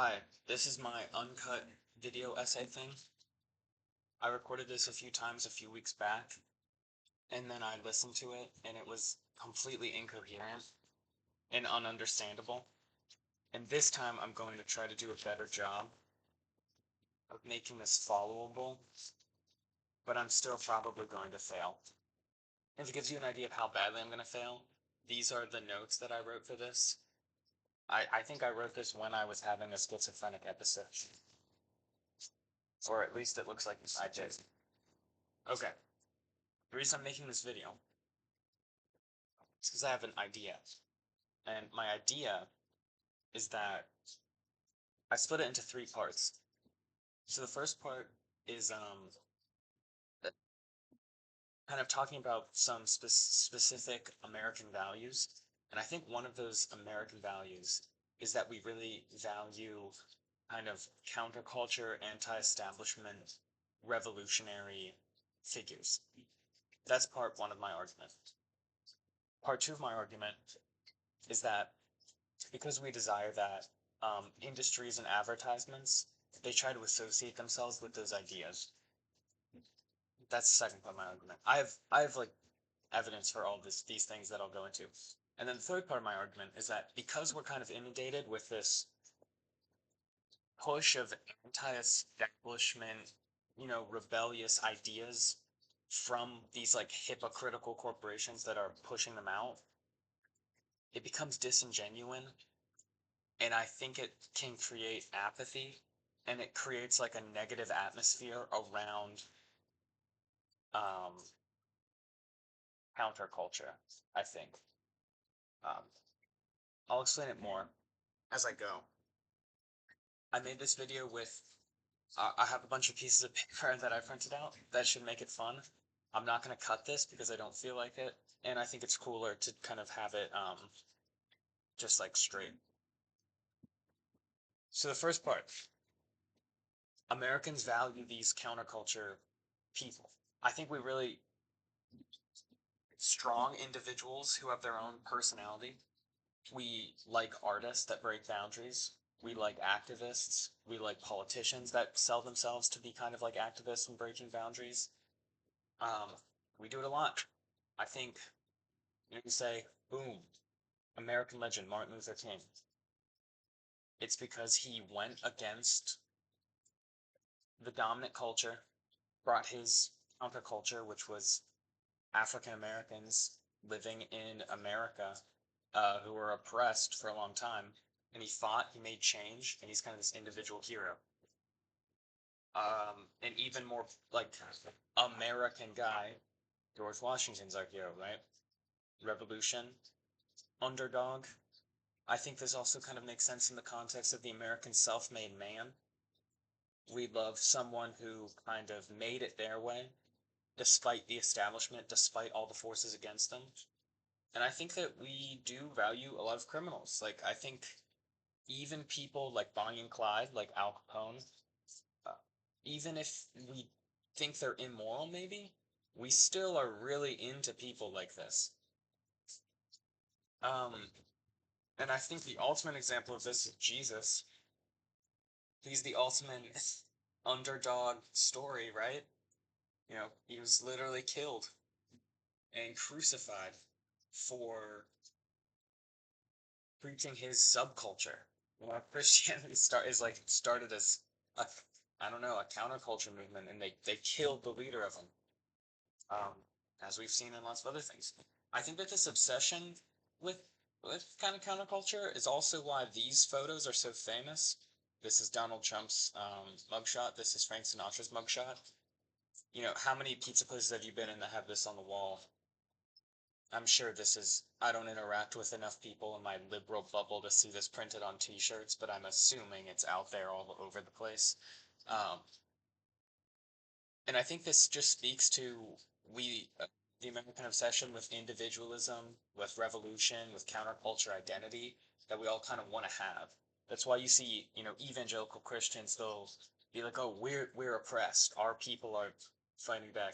Hi, this is my uncut video essay thing. I recorded this a few times a few weeks back, and then I listened to it, and it was completely incoherent and ununderstandable. And this time I'm going to try to do a better job of making this followable, but I'm still probably going to fail. If it gives you an idea of how badly I'm going to fail, these are the notes that I wrote for this. I think I wrote this when I was having a schizophrenic episode. Or at least it looks like I did. Okay. The reason I'm making this video is because I have an idea. And my idea is that I split it into three parts. So the first part is kind of talking about some specific American values. And I think one of those American values is that we really value kind of counterculture, anti-establishment, revolutionary figures. That's part one of my argument. Part two of my argument is that because we desire that, industries and advertisements, they try to associate themselves with those ideas. That's the second part of my argument. I have like evidence for all these things that I'll go into. And then the third part of my argument is that because we're kind of inundated with this push of anti-establishment, rebellious ideas from these like hypocritical corporations that are pushing them out, it becomes disingenuous, and I think it can create apathy, and it creates like a negative atmosphere around um, counterculture, I think. Um, I'll explain it more as I go. I made this video with, I have a bunch of pieces of paper that I printed out that should make it fun. I'm not going to cut this because I don't feel like it, and I think it's cooler to kind of have it just like straight. So the first part, Americans value these counterculture people. I think we really strong individuals who have their own personality. We like artists that break boundaries. We like activists. We like politicians that sell themselves to be kind of like activists and breaking boundaries. Um, we do it a lot. I think you say, boom, American legend Martin Luther King. It's because he went against the dominant culture, brought his counterculture, which was African Americans living in America who were oppressed for a long time, and he fought, he made change, and he's kind of this individual hero. An even more like American guy, George Washington's our hero, right? Revolution, underdog. I think this also kind of makes sense in the context of the American self-made man. We love someone who kind of made it their way, despite the establishment, despite all the forces against them. And I think that we do value a lot of criminals. Like, I think even people like Bonnie and Clyde, like Al Capone, uh, even if we think they're immoral, maybe, we still are really into people like this. Um, and I think the ultimate example of this is Jesus. He's the ultimate underdog story, right? He was literally killed and crucified for preaching his subculture. Christianity started as a, I don't know, a counterculture movement, and they killed the leader of them. Um, as we've seen in lots of other things. I think that this obsession with with kind of counterculture is also why these photos are so famous. This is Donald Trump's mugshot. This is Frank Sinatra's mugshot. How many pizza places have you been in that have this on the wall? I'm sure this is, I don't interact with enough people in my liberal bubble to see this printed on t-shirts, but I'm assuming it's out there all over the place. Um, and I think this just speaks to the American obsession with individualism, with revolution, with counterculture identity that we all kind of want to have. That's why you see, evangelical Christians, they'll be like, oh, we're oppressed. Our people are fighting back,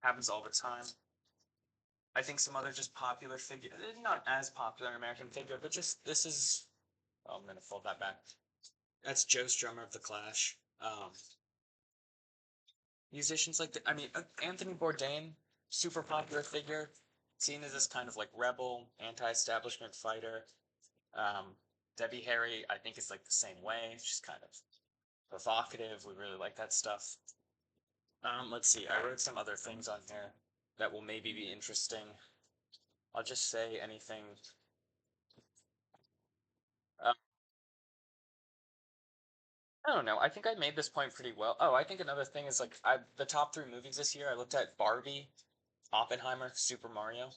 happens all the time. I think some other just popular figure, not as popular American figure, but just this is, oh, I'm gonna fold that back. That's Joe Strummer of the Clash. Musicians like I mean, Anthony Bourdain, super popular figure, seen as this kind of like rebel, anti-establishment fighter. Um, Debbie Harry, I think, is like the same way. She's kind of provocative. We really like that stuff. Let's see. I wrote some other things on here that will maybe be interesting. I'll just say anything. Uh, I don't know. I think I made this point pretty well. Oh, I think another thing is like the top three movies this year. I looked at Barbie, Oppenheimer, Super Mario.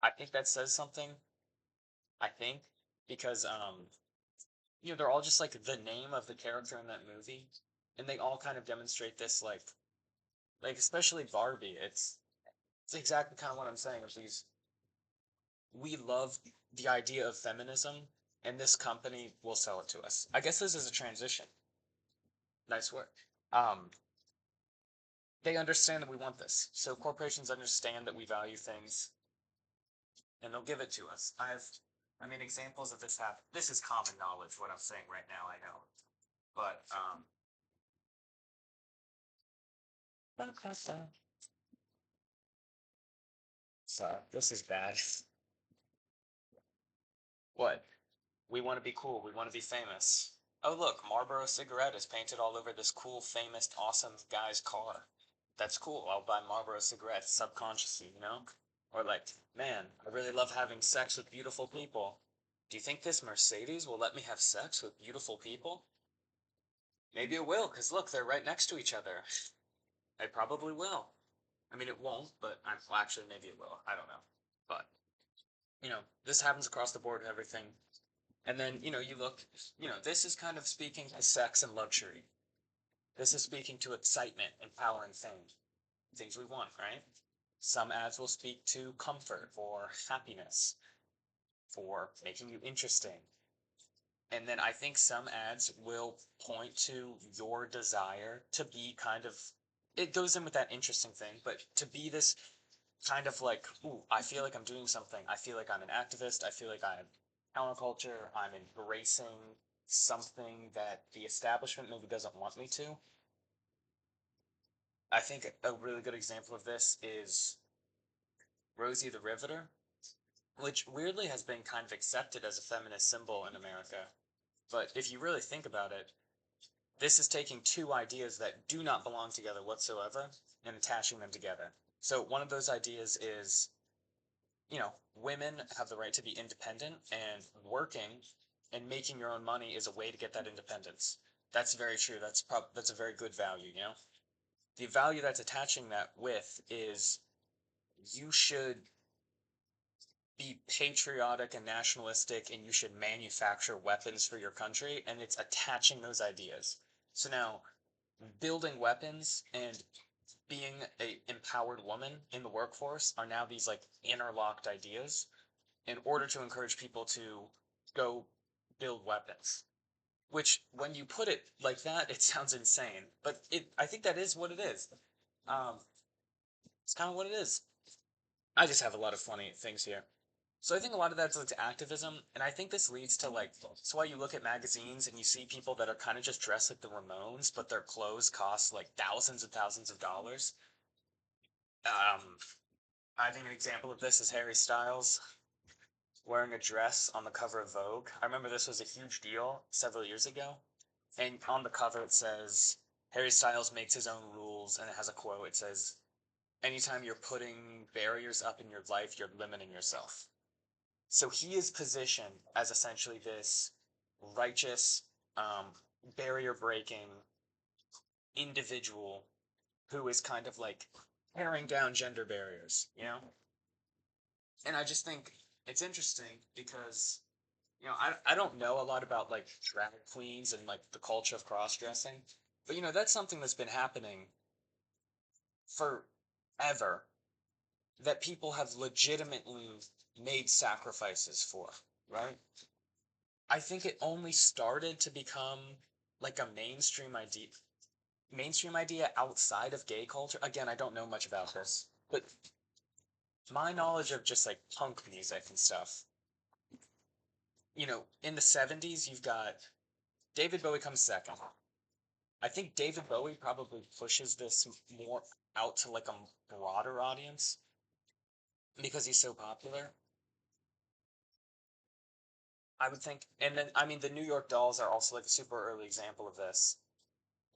I think that says something. I think because they're all just like the name of the character in that movie, and they all kind of demonstrate this like especially Barbie. It's exactly kind of what I'm saying. Of these, we love the idea of feminism, and this company will sell it to us. I guess this is a transition. Nice work. Um, they understand that we want this, so corporations understand that we value things, and they'll give it to us. I mean, examples of this happen. This is common knowledge. What I'm saying right now, I know, but so this is bad. What? We want to be cool. We want to be famous. Oh, look, Marlboro cigarette is painted all over this cool, famous, awesome guy's car. That's cool. I'll buy Marlboro cigarettes subconsciously, you know? Or like, man, I really love having sex with beautiful people. Do you think this Mercedes will let me have sex with beautiful people? Maybe it will, because look, they're right next to each other. It probably will. I mean, it won't, but well, actually, maybe it will. I don't know. But, this happens across the board, everything. And then, you look, this is kind of speaking to sex and luxury. This is speaking to excitement and power and fame. Things we want, right? Some ads will speak to comfort or happiness, for making you interesting. And then I think some ads will point to your desire to be kind of, it goes in with that interesting thing, but to be this kind of like, ooh, I feel like I'm doing something. I feel like I'm an activist. I feel like I'm counterculture. I'm embracing something that the establishment maybe doesn't want me to. I think a really good example of this is Rosie the Riveter, which weirdly has been kind of accepted as a feminist symbol in America. But if you really think about it, this is taking two ideas that do not belong together whatsoever and attaching them together. So one of those ideas is, women have the right to be independent, and working and making your own money is a way to get that independence. That's very true. That's a very good value, you know? The value that's attaching that with is you should be patriotic and nationalistic, and you should manufacture weapons for your country, and it's attaching those ideas. So now building weapons and being a empowered woman in the workforce are now these like interlocked ideas in order to encourage people to go build weapons. Which, when you put it like that, it sounds insane, but I think that is what it is. Um, it's kind of what it is. I just have a lot of funny things here. So I think a lot of that's like activism, and I think this leads to like, that's why you look at magazines and you see people that are kind of just dressed like the Ramones, but their clothes cost like thousands and thousands of dollars. Um, I think an example of this is Harry Styles wearing a dress on the cover of Vogue. I remember this was a huge deal several years ago. And on the cover it says, Harry Styles makes his own rules, and it has a quote. It says, anytime you're putting barriers up in your life, you're limiting yourself. So he is positioned as essentially this righteous, um, barrier breaking individual who is kind of like tearing down gender barriers, you know? And I just think it's interesting because I don't know a lot about like drag queens and like the culture of cross dressing, but that's something that's been happening forever, that people have legitimately made sacrifices for, right? I think it only started to become like a mainstream idea outside of gay culture. Again, I don't know much about this, but my knowledge of just like punk music and stuff in the 70s, you've got David Bowie comes second. I think David Bowie probably pushes this more out to like a broader audience because he's so popular. I would think, and then I mean, the New York Dolls are also like a super early example of this.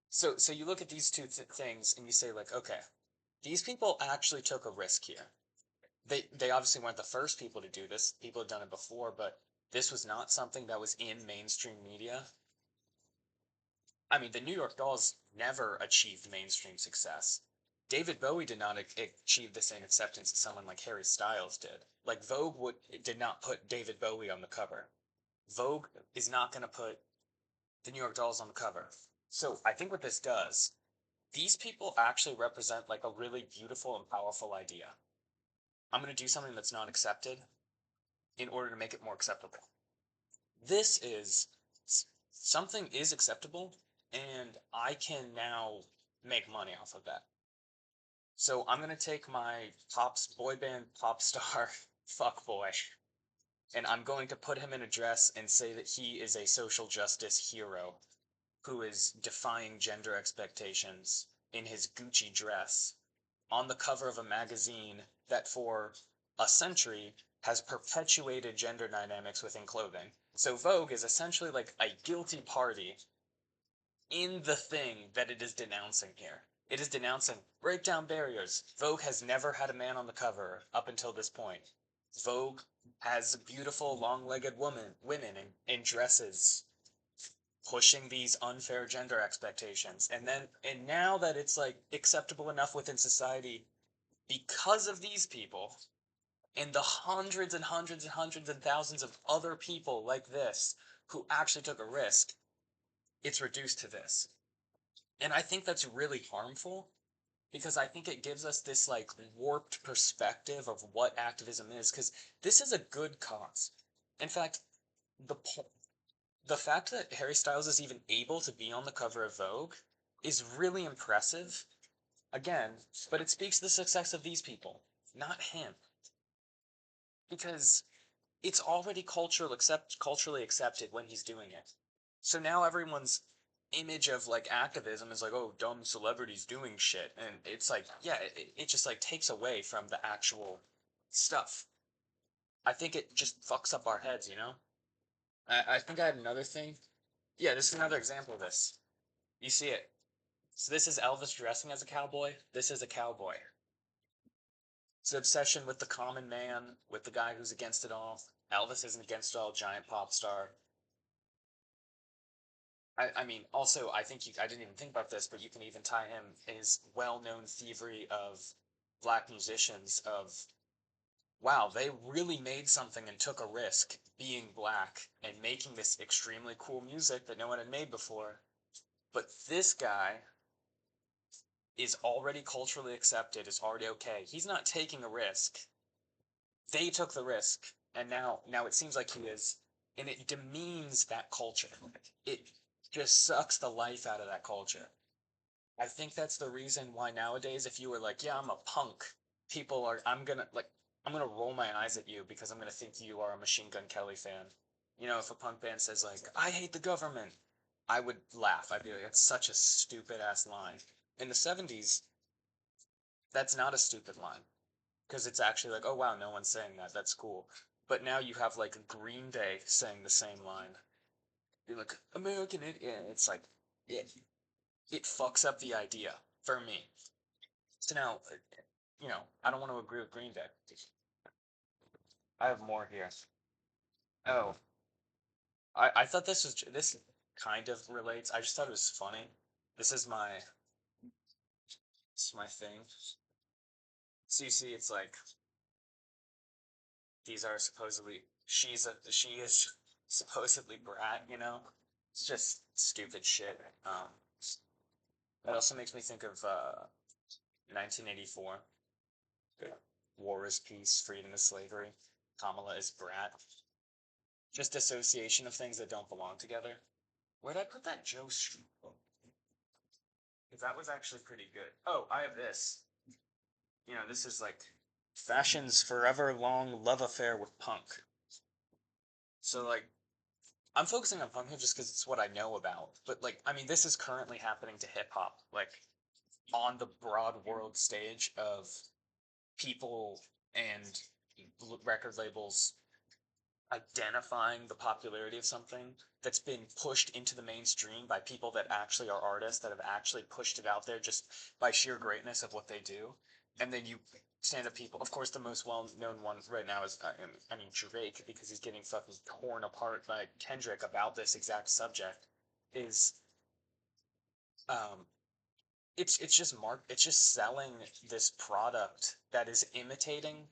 So you look at these two things and you say like, okay, these people actually took a risk here. They obviously weren't the first people to do this. People had done it before, but this was not something that was in mainstream media. I mean, the New York Dolls never achieved mainstream success. David Bowie did not achieve the same acceptance as someone like Harry Styles did. Like did not put David Bowie on the cover. Vogue is not going to put the New York Dolls on the cover. So I think what this does, these people actually represent like a really beautiful and powerful idea. I'm going to do something that's not accepted in order to make it more acceptable. This is something is acceptable, and I can now make money off of that. So I'm gonna take my pops boy band pop star fuck boy, and I'm going to put him in a dress and say that he is a social justice hero who is defying gender expectations in his Gucci dress on the cover of a magazine that for a century has perpetuated gender dynamics within clothing. So Vogue is essentially like a guilty party in the thing that it is denouncing here. It is denouncing break down barriers. Vogue has never had a man on the cover up until this point. Vogue has beautiful long-legged women in dresses pushing these unfair gender expectations. And now that it's like acceptable enough within society because of these people and the hundreds and hundreds and hundreds and thousands of other people like this who actually took a risk, it's reduced to this. And I think that's really harmful because I think it gives us this like warped perspective of what activism is because this is a good cause. In fact, the the fact that Harry Styles is even able to be on the cover of Vogue is really impressive. Again, but it speaks to the success of these people, not him. Because it's already culturally accepted when he's doing it. So now everyone's image of like activism is like, oh, dumb celebrities doing shit, and it's like, yeah, it just like takes away from the actual stuff. I think it just fucks up our heads, you know. I think I had another thing. Yeah, this is another example of this. You see it. So this is Elvis dressing as a cowboy. This is a cowboy. It's an obsession with the common man, with the guy who's against it all. Elvis isn't against it all, giant pop star. I mean, also, I think I didn't even think about this, but you can even tie him his well-known thievery of black musicians of, wow, they really made something and took a risk being black and making this extremely cool music that no one had made before. But this guy is already culturally accepted, is already okay. He's not taking a risk. They took the risk, and now it seems like he is, and it demeans that culture. It just sucks the life out of that culture. I think that's the reason why nowadays, if you were like, yeah, I'm a punk, I'm gonna roll my eyes at you because I'm gonna think you are a Machine Gun Kelly fan. If a punk band says like, I hate the government, I would laugh. I'd be like, that's such a stupid ass line. In the 70s, that's not a stupid line because it's actually like, oh wow, no one's saying that. That's cool. But now you have like Green Day saying the same line. You're like, American Idiot. It's like, it, it fucks up the idea for me. So now, I don't want to agree with Green Day. I have more here. Oh, I thought this kind of relates. I just thought it was funny. This is my thing. So you see, it's like these are supposedly she is supposedly brat. It's just stupid shit. It also makes me think of 1984. War is peace, freedom is slavery. Kamala is brat. Just association of things that don't belong together. Where'd I put that Joe Street book? Because that was actually pretty good. Oh, I have this. This is like fashion's forever long love affair with punk. So like I'm focusing on punk just because it's what I know about. But like, I mean, this is currently happening to hip hop, like on the broad world stage of people and record labels identifying the popularity of something that's been pushed into the mainstream by people that actually are artists that have actually pushed it out there just by sheer greatness of what they do. And then you stand up people. Of course, the most well-known one right now is, I mean, Drake, because he's getting fucking torn apart by Kendrick about this exact subject. Is um, it's just selling this product that is imitating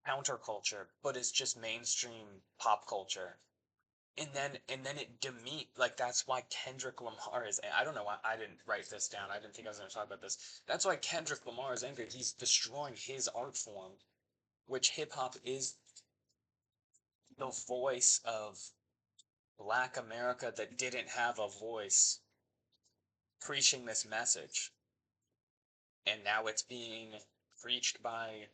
counterculture, but it's just mainstream pop culture. And then it demean like that's why Kendrick Lamar is. I don't know why I didn't write this down. I didn't think I was going to talk about this. That's why Kendrick Lamar is angry. He's destroying his art form, which hip hop is the voice of Black America that didn't have a voice preaching this message, and now it's being preached by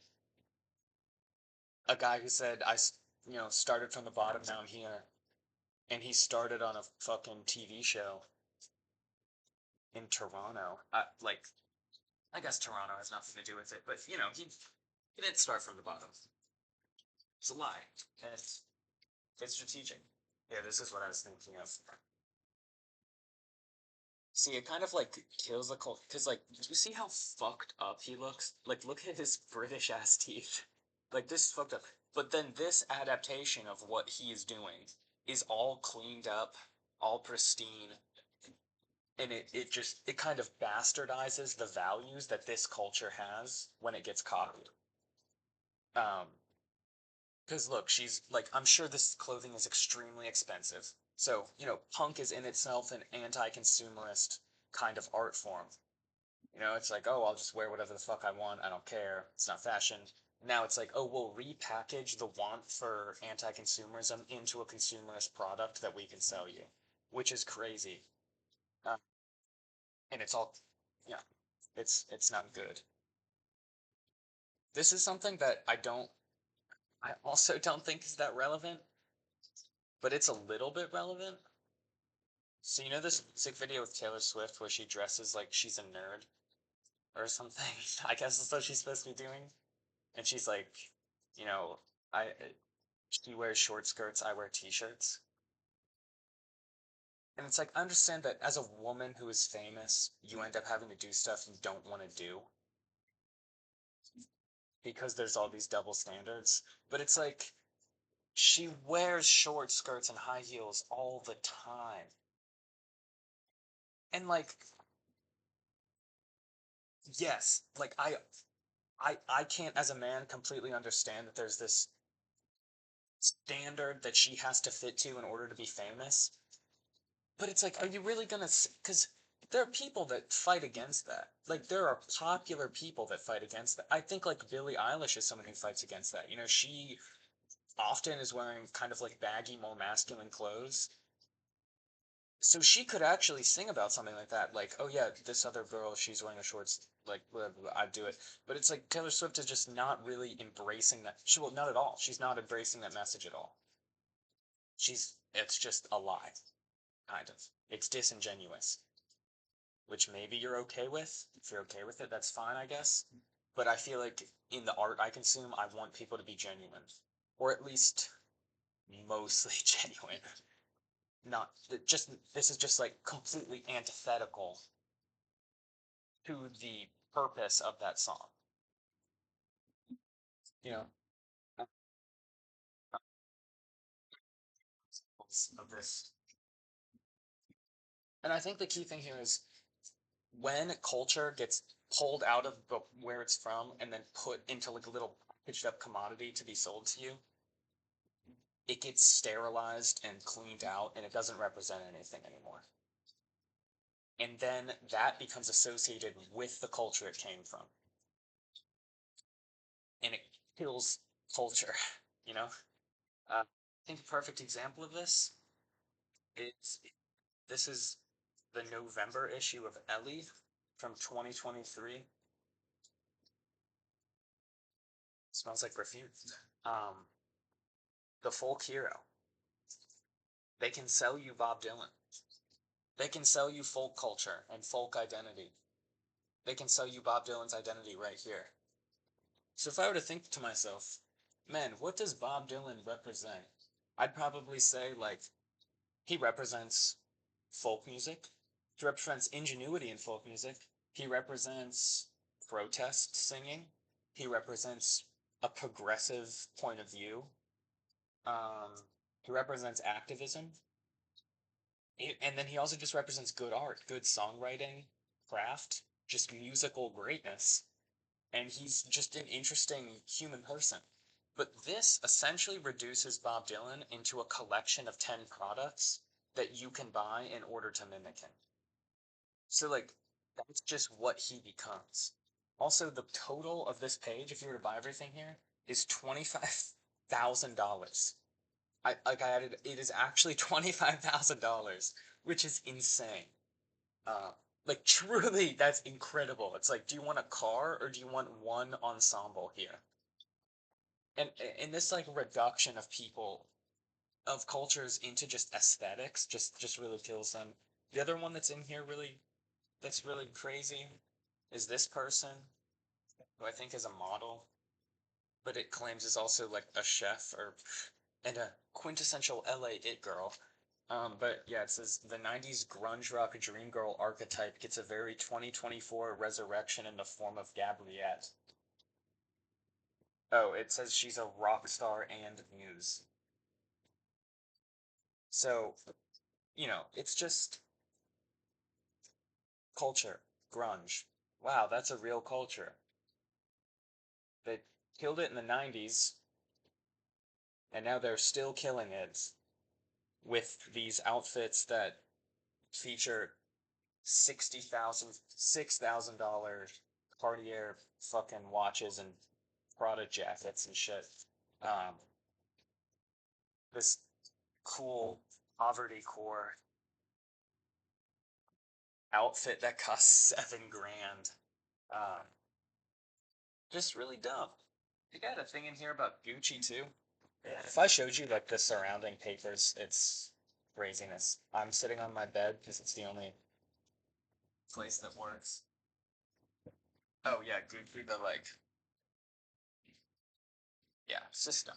a guy who said started from the bottom, now I'm here, and he started on a fucking TV show in Toronto. I guess Toronto has nothing to do with it, but he didn't start from the bottom. It's a lie, and it's strategic. Yeah, this is what I was thinking of. See, it kind of like kills the cult because do you see how fucked up he looks? Like, look at his British ass teeth. Like this is fucked up. But then this adaptation of what he is doing is all cleaned up, all pristine, and it kind of bastardizes the values that this culture has when it gets copied. Um, because look, she's like, I'm sure this clothing is extremely expensive. So, punk is in itself an anti-consumerist kind of art form. It's like, oh, I'll just wear whatever the fuck I want. I don't care. It's not fashion. Now it's like, oh, we'll repackage the want for anti-consumerism into a consumerist product that we can sell you, which is crazy. Uh, and it's all, yeah, it's not good. This is something that I also don't think is that relevant, but it's a little bit relevant. So this music video with Taylor Swift where she dresses like she's a nerd or something? I guess that's what she's supposed to be doing. And she's like, you know, I she wears short skirts, I wear t-shirts. And it's like I understand that as a woman who is famous, you end up having to do stuff you don't want to do because there's all these double standards. But it's like she wears short skirts and high heels all the time. And like yes, like I can't as a man completely understand that there's this standard that she has to fit to in order to be famous. But it's like, are you really gonna? Because there are people that fight against that. Like there are popular people that fight against that. I think like Billie Eilish is someone who fights against that. She often is wearing kind of like baggy, more masculine clothes. So she could actually sing about something like that, like, oh yeah, this other girl, she's wearing a shorts, like, blah, blah, blah, I'd do it. But it's like Taylor Swift is just not really embracing that. She will not at all. She's not embracing that message at all. It's just a lie, kind of. It's disingenuous, which maybe you're okay with. If you're okay with it, that's fine, I guess. But I feel like in the art I consume, I want people to be genuine, or at least mostly genuine. Not just this is just like completely antithetical to the purpose of that song. You know, of this. And I think the key thing here is when culture gets pulled out of where it's from and then put into like a little packaged up commodity to be sold to you, it gets sterilized and cleaned out and it doesn't represent anything anymore. And then that becomes associated with the culture it came from. And it kills culture, you know? I think a perfect example of this is this is the November issue of Ellie from 2023. Smells like perfume. Um, the folk hero. They can sell you Bob Dylan. They can sell you folk culture and folk identity. They can sell you Bob Dylan's identity right here. So if I were to think to myself, man, what does Bob Dylan represent? I'd probably say, like, he represents folk music. He represents ingenuity in folk music. He represents protest singing. He represents a progressive point of view. Um, he represents activism. And then he also just represents good art, good songwriting, craft, just musical greatness. And he's just an interesting human person. But this essentially reduces Bob Dylan into a collection of 10 products that you can buy in order to mimic him. So, like, that's just what he becomes. Also, the total of this page, if you were to buy everything here, is $25,000. I added, it is actually $25,000, which is insane. Uh, like, truly, that's incredible. It's like, do you want a car or do you want one ensemble here? And in this like reduction of people of cultures into just aesthetics just really kills them. The other one that's in here really that's really crazy is this person who I think is a model, but it claims is also like a chef or and a quintessential LA it girl. But yeah, it says the 90s grunge rock dream girl archetype gets a very 2024 resurrection in the form of Gabriette. Oh, it says she's a rock star and muse. So, it's just culture, grunge. Wow, that's a real culture. They killed it in the 90s, and now they're still killing it with these outfits that feature $6,000 Cartier fucking watches and Prada jackets and shit. Um, this cool poverty core outfit that costs 7 grand. Um, just really dumb. They got a thing in here about Gucci too. If I showed you like the surrounding papers, it's craziness. I'm sitting on my bed because it's the only place that works. Oh yeah, Gucci, the like, yeah, system.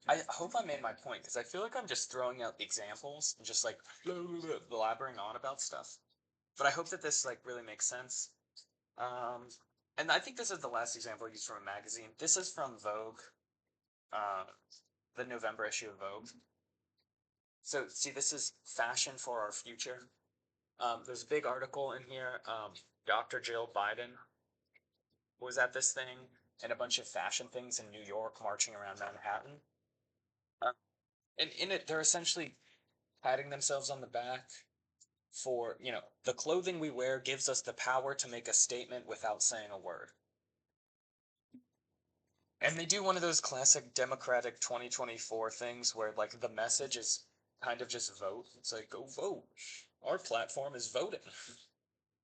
I hope I made my point because I feel like I'm just throwing out examples and just like blabbering on about stuff. But I hope that this like really makes sense. Um, and I think this is the last example I used from a magazine. This is from Vogue, uh, the November issue of Vogue. So see, this is fashion for our future. There's a big article in here. Dr. Jill Biden was at this thing and a bunch of fashion things in New York marching around Manhattan. Uh, and in it, they're essentially patting themselves on the back for, the clothing we wear gives us the power to make a statement without saying a word. And they do one of those classic Democratic 2024 things where, like, the message is kind of just vote. It's like, go vote. Our platform is voting.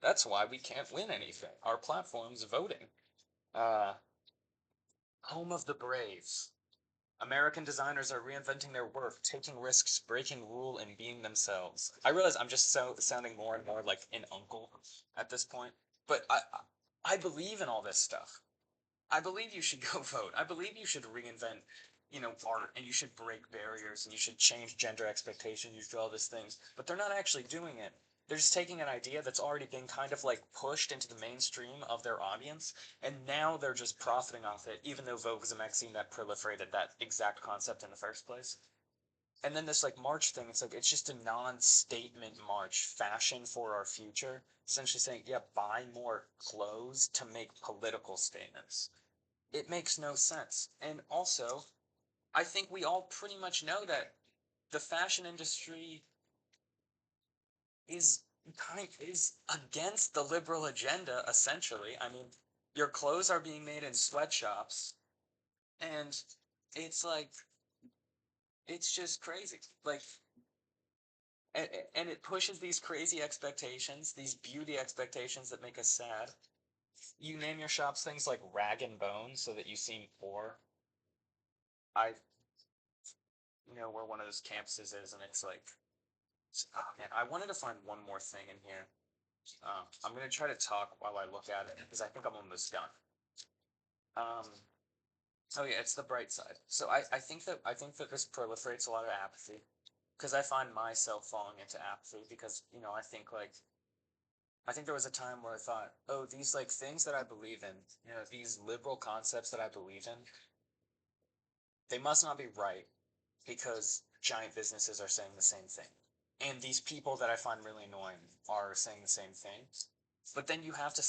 That's why we can't win anything. Our platform's voting. Uh, Home of the brave. American designers are reinventing their work, taking risks, breaking rule, and being themselves. I realize I'm just sounding more and more like an uncle at this point, but I believe in all this stuff. I believe you should go vote. I believe you should reinvent, art, and you should break barriers, and you should change gender expectations. You should do all these things, but they're not actually doing it. They're just taking an idea that's already been kind of like pushed into the mainstream of their audience, and now they're just profiting off it, even though Vogue is a magazine that proliferated that exact concept in the first place. And then this like March thing, it's like it's just a non-statement march, fashion for our future, essentially saying, yeah, buy more clothes to make political statements. It makes no sense. And also, I think we all pretty much know that the fashion industry is is against the liberal agenda essentially. I mean, your clothes are being made in sweatshops and it's like it's just crazy. Like and it pushes these crazy expectations, these beauty expectations that make us sad. You name your shops things like rag and bone so that you seem poor. I know where one of those campuses is, and it's like, oh man, I wanted to find one more thing in here. I'm gonna try to talk while I look at it because I think I'm almost done. Um, oh yeah, it's the bright side. So I think that this proliferates a lot of apathy because I find myself falling into apathy because I think there was a time where I thought, oh, these like things that I believe in, these liberal concepts that I believe in, they must not be right because giant businesses are saying the same thing. And these people that I find really annoying are saying the same thing. But then you have to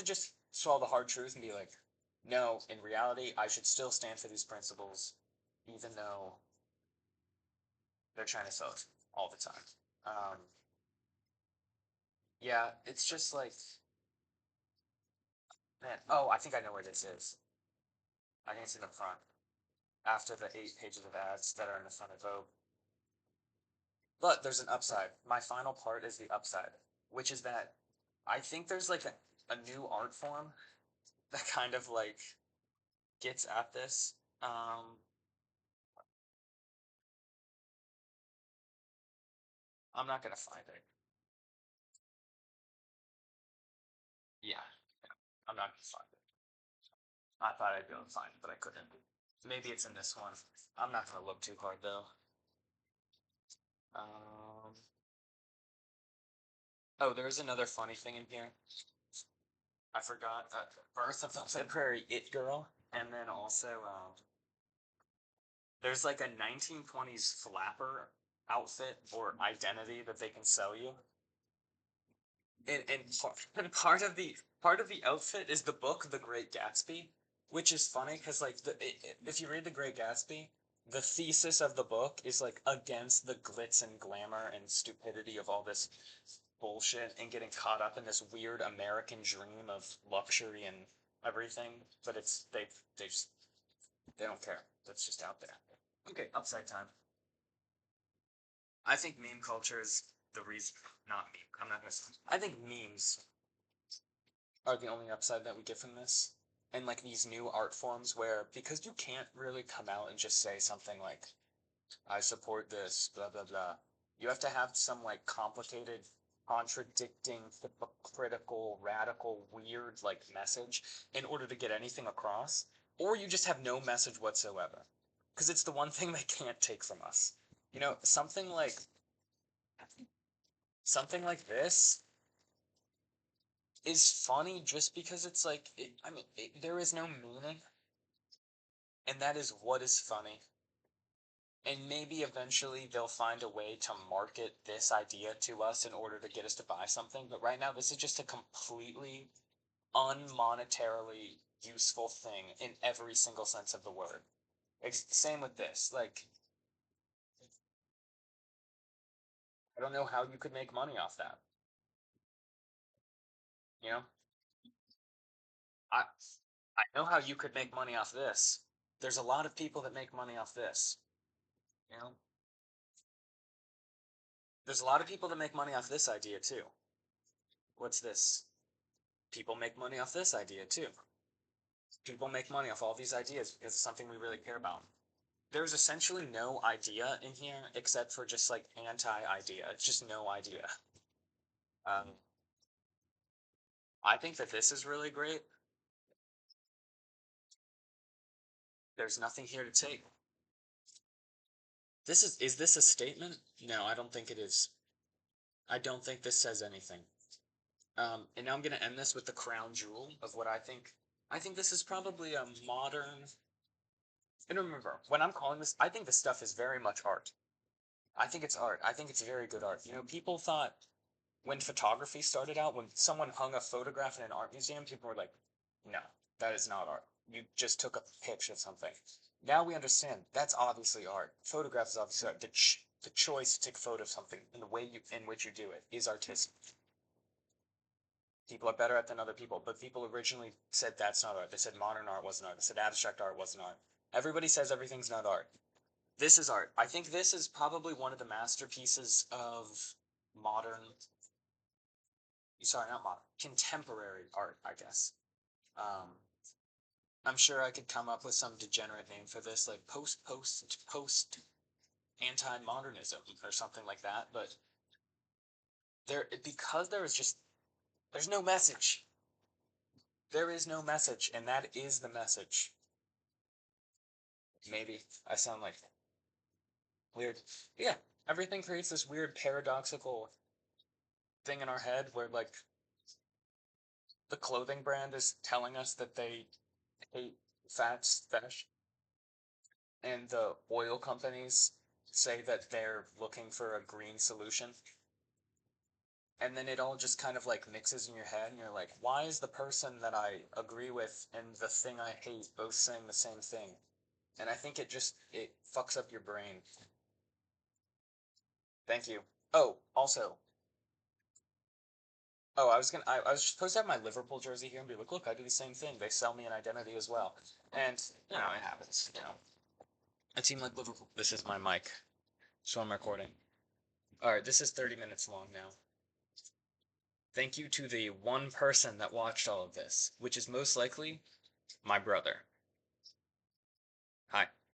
just swallow the hard truth and be like, no, in reality, I should still stand for these principles, even though they're trying to sell it all the time. Um, yeah, it's just like, man, oh, I think I know where this is. I think it's in the front, after the 8 pages of ads that are in the front of Vogue. But there's an upside. My final part is the upside, which is that I think there's like a new art form that kind of like gets at this. I'm not gonna find it. Yeah, I'm not gonna find it. I thought I'd be able to find it, but I couldn't. Maybe it's in this one. I'm not gonna look too hard though. Um, oh, there is another funny thing in here. I forgot. Birth of the February It Girl, and then also there's like a 1920s flapper outfit or identity that they can sell you. And part of the outfit is the book The Great Gatsby, which is funny because like if you read The Great Gatsby, the thesis of the book is like against the glitz and glamour and stupidity of all this bullshit and getting caught up in this weird American dream of luxury and everything. But they don't care. That's just out there. Okay, upside time. I think meme culture is the reason. Not meme. I'm not gonna. I think memes are the only upside that we get from this. And like these new art forms where because you can't really come out and just say something like I support this, blah blah blah. You have to have some like complicated, contradicting, hypocritical, radical, weird like message in order to get anything across. Or you just have no message whatsoever. Because it's the one thing they can't take from us. You know, something like this is funny just because it's like there is no meaning, and that is what is funny. And maybe eventually they'll find a way to market this idea to us in order to get us to buy something. But right now, this is just a completely unmonetarily useful thing in every single sense of the word. Same with this. Like, I don't know how you could make money off that. You know, I I know how you could make money off this. There's a lot of people that make money off this. You know, there's a lot of people that make money off this idea too. What's this? People make money off this idea too. People make money off all these ideas because it's something we really care about. There's essentially no idea in here except for just like anti-idea. It's just no idea. Um, I think that this is really great. There's nothing here to take. Is this a statement? No, I don't think it is. I don't think this says anything. And now I'm gonna end this with the crown jewel of what I think. I think this is probably a modern. And remember, when I'm calling this, I think this stuff is very much art. I think it's art. I think it's very good art. You know, people thought when photography started out, when someone hung a photograph in an art museum, people were like, no, that is not art. You just took a picture of something. Now we understand that's obviously art. Photograph is obviously art. The choice to take a photo of something and the way in which you do it is artistic. People are better at than other people, but people originally said that's not art. They said modern art wasn't art. They said abstract art wasn't art. Everybody says everything's not art. This is art. I think this is probably one of the masterpieces of modern, sorry, not modern, contemporary art, I guess. Um, I'm sure I could come up with some degenerate name for this, like post anti-modernism or something like that. But because there's no message. There is no message, and that is the message. Maybe I sound like weird. Yeah, everything creates this weird paradoxical thing in our head where like the clothing brand is telling us that they hate fast fashion, and the oil companies say that they're looking for a green solution. And then it all just kind of like mixes in your head, and you're like, why is the person that I agree with and the thing I hate both saying the same thing? And I think it fucks up your brain. Thank you. Oh, also, I was supposed to have my Liverpool jersey here and be like, look, I do the same thing. They sell me an identity as well. And, it happens, A team like Liverpool. This is my mic, so I'm recording. Alright, this is 30 minutes long now. Thank you to the one person that watched all of this, which is most likely my brother. Hi.